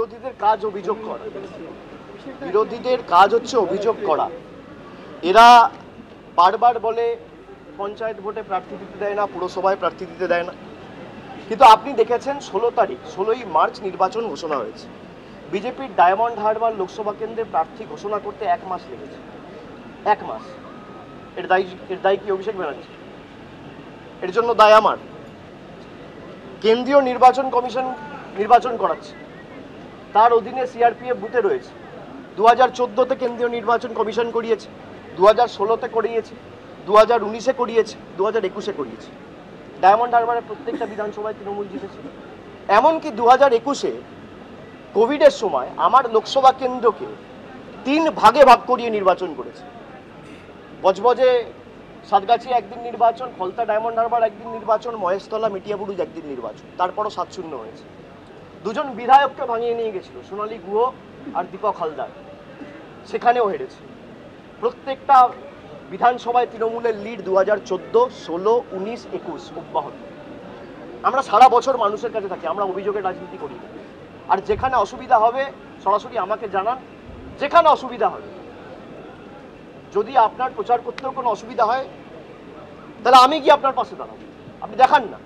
বিরোধীদের কাজ অভিযোগ করা। বিরোধীদের কাজ হচ্ছে অভিযোগ করা। এরা বারবার বলে পঞ্চায়েত ভোটে প্রার্থী দিতে দেয় না, পুরসভায় প্রার্থী দিতে দেয় না। কিন্তু আপনি দেখেছেন 16ই মার্চ নির্বাচন ঘোষণা হয়েছে। বিজেপির ডায়মন্ড হারবার লোকসভা কেন্দ্রে প্রার্থী ঘোষণা করতে 1 মাস লেগেছে। 1 মাস। এর দায়ী কি অভিষেক ব্যানার্জি? এর জন্য দায় আমার। কেন্দ্রীয় নির্বাচন কমিশন নির্বাচন করাচ্ছে, তার অধীনে সিআরপিএফ বুথে রয়েছে। 2014-তে কেন্দ্রীয় নির্বাচন কমিশন করিয়েছে, 2016-তে করিয়েছে, 2019-এ করিয়েছে, 2021-এ করিয়েছে। ডায়মন্ড হারবারের প্রত্যেকটা বিধানসভায় তৃণমূল জিতেছে। এমনকি 2021-এ কোভিডের সময় আমার লোকসভা কেন্দ্রকে 3 ভাগে ভাগ করিয়ে নির্বাচন করেছে। বজবজে সাতগাছি একদিন নির্বাচন, ফলতা ডায়মন্ড হারবার একদিন নির্বাচন, মহেশতলা মিটিয়াবুরুজ একদিন নির্বাচন, তারপরও 7-0 হয়েছে। 2জন বিধায়ককে ভাঙিয়ে নিয়ে গেছিল, সোনালী গুহ আর দীপক হালদার, সেখানেও হেরেছে। প্রত্যেকটা বিধানসভায় তৃণমূলের লিড 2014, 16, 19, 21 অব্যাহত। আমরা সারা বছর মানুষের কাছে থাকি, আমরা অভিযোগের রাজনীতি করি না। আর যেখানে অসুবিধা হবে সরাসরি আমাকে জানান, যেখানে অসুবিধা হবে। যদি আপনার প্রচার করতেও কোনো অসুবিধা হয় তাহলে আমি গিয়ে আপনার পাশে দাঁড়াবো। আপনি দেখান না,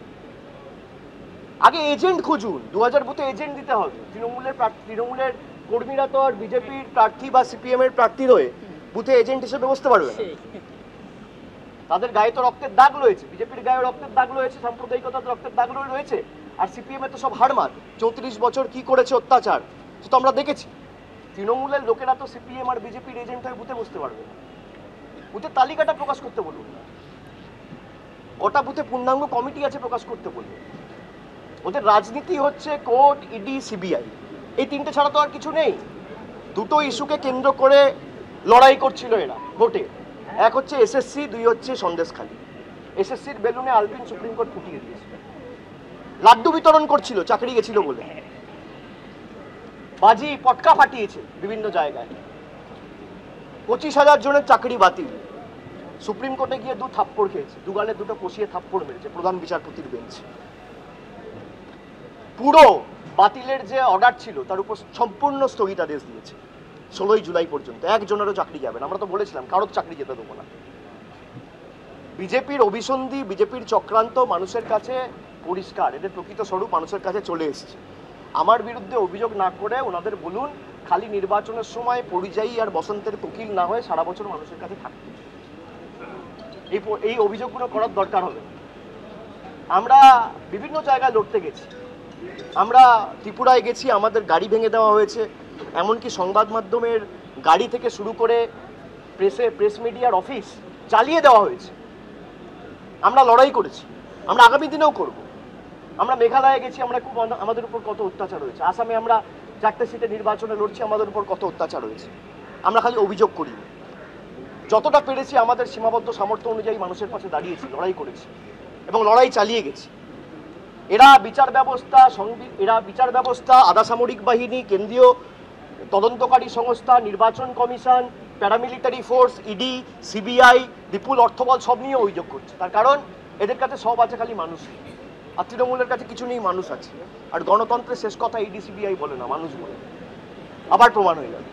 আগে এজেন্ট খুঁজুন। 2000 বুথে এজেন্ট দিতে হবে। তৃণমূলের কর্মীরা তো আর বিজেপির প্রার্থী বা সিপিএম এর প্রার্থীর হয়ে বুথে এজেন্ট হিসেবে বসতে পারবে না। তাদের গায়ে তো রক্তের দাগ রয়েছে, বিজেপির গায়ে রক্তের দাগ রয়েছে, সাম্প্রদায়িকতার রক্তের দাগ রয়েছে। আর সিপিএম এ তো সব হারমাত। 34 বছর কি করেছে অত্যাচার সেটা আমরা দেখেছি। তৃণমূলের লোকেরা তো সিপিএম আর বিজেপির এজেন্ট হয়ে বুথে বসতে পারবে না। বুথের তালিকাটা প্রকাশ করতে বলুন, কটা বুথে পূর্ণাঙ্গ কমিটি আছে প্রকাশ করতে বলুন। ওদের রাজনীতি হচ্ছে কোর্ট, ইডি, সিবিআই, এই 3টে ছাড়া তো আর কিছু নেই। 2টো ইস্যুকে কেন্দ্র করে লড়াই করছিল এরা ভোটে। এক হচ্ছে এসএসসি, 2 হচ্ছে সন্দেশখালী। এসএসসির বেলুনে আলপিন সুপ্রিম কোর্ট ফুটিয়ে দিয়েছে। লাড্ডু বিতরণ করছিল চাকরি গেছিল বলে, বাজি পটকা ফাটিয়েছে বিভিন্ন জায়গায়। 25,000 জনের চাকরি বাতিল। সুপ্রিম কোর্টে গিয়ে 2 থাপ্পড় খেয়েছে, 2 গালে 2টো কষিয়ে থাপ্পড় মেরেছে প্রধান বিচারপতির বেঞ্চ। পুরো বাতিলের যে অর্ডার ছিল তার উপর সম্পূর্ণ স্থগিতাদেশ দিয়েছে 16ই জুলাই পর্যন্ত। একজনেরও চাকরি যাবে না। আমরা তো বলেছিলাম কারোর চাকরি যেতে দেবো না। বিজেপির অভিসন্ধি, বিজেপির চক্রান্ত মানুষের কাছে পরিষ্কার, এদের প্রকৃত স্বরূপ মানুষের কাছে চলে এসেছে। আমার বিরুদ্ধে অভিযোগ না করে ওনাদের বলুন খালি নির্বাচনের সময় পরিযায়ী আর বসন্তের কোকিল না হয়ে সারা বছর মানুষের কাছে থাকতে। এই অভিযোগগুলো করার দরকার হবে। আমরা বিভিন্ন জায়গায় লড়তে গেছি। আমরা ত্রিপুরায় গেছি, আমাদের গাড়ি ভেঙে দেওয়া হয়েছে। এমনকি সংবাদ মাধ্যমের গাড়ি থেকে শুরু করে প্রেস মিডিয়ার অফিস জ্বালিয়ে দেওয়া হয়েছে। আমরা লড়াই করেছি, আমরা আগামী দিনেও করব। আমরা মেঘালয়ে গেছি, আমরা খুব আমাদের উপর কত অত্যাচার হয়েছে। আসামে আমরা 4টে সিটে নির্বাচনে লড়ছি, আমাদের উপর কত অত্যাচার হয়েছে। আমরা খালি অভিযোগ করি, যতটা পেরেছি আমাদের সীমাবদ্ধ সামর্থ্য অনুযায়ী মানুষের পাশে দাঁড়িয়েছি, লড়াই করেছি এবং লড়াই চালিয়ে গেছি। এরা বিচার ব্যবস্থা, আধা সামরিক বাহিনী, কেন্দ্রীয় তদন্তকারী সংস্থা, নির্বাচন commission, paramilitary force, ED, CBI, বিপুল অর্থবল সব নিয়ে অভিযোগ করছে। তার কারণ এদের কাছে সব আছে, খালি মানুষ নেই। আর তৃণমূলের কাছে কিছু নেই, মানুষ আছে। আর গণতন্ত্রের শেষ কথা ইডি সিবিআই বলে না, মানুষ বলে। আবার প্রমাণ হয়ে যাবে।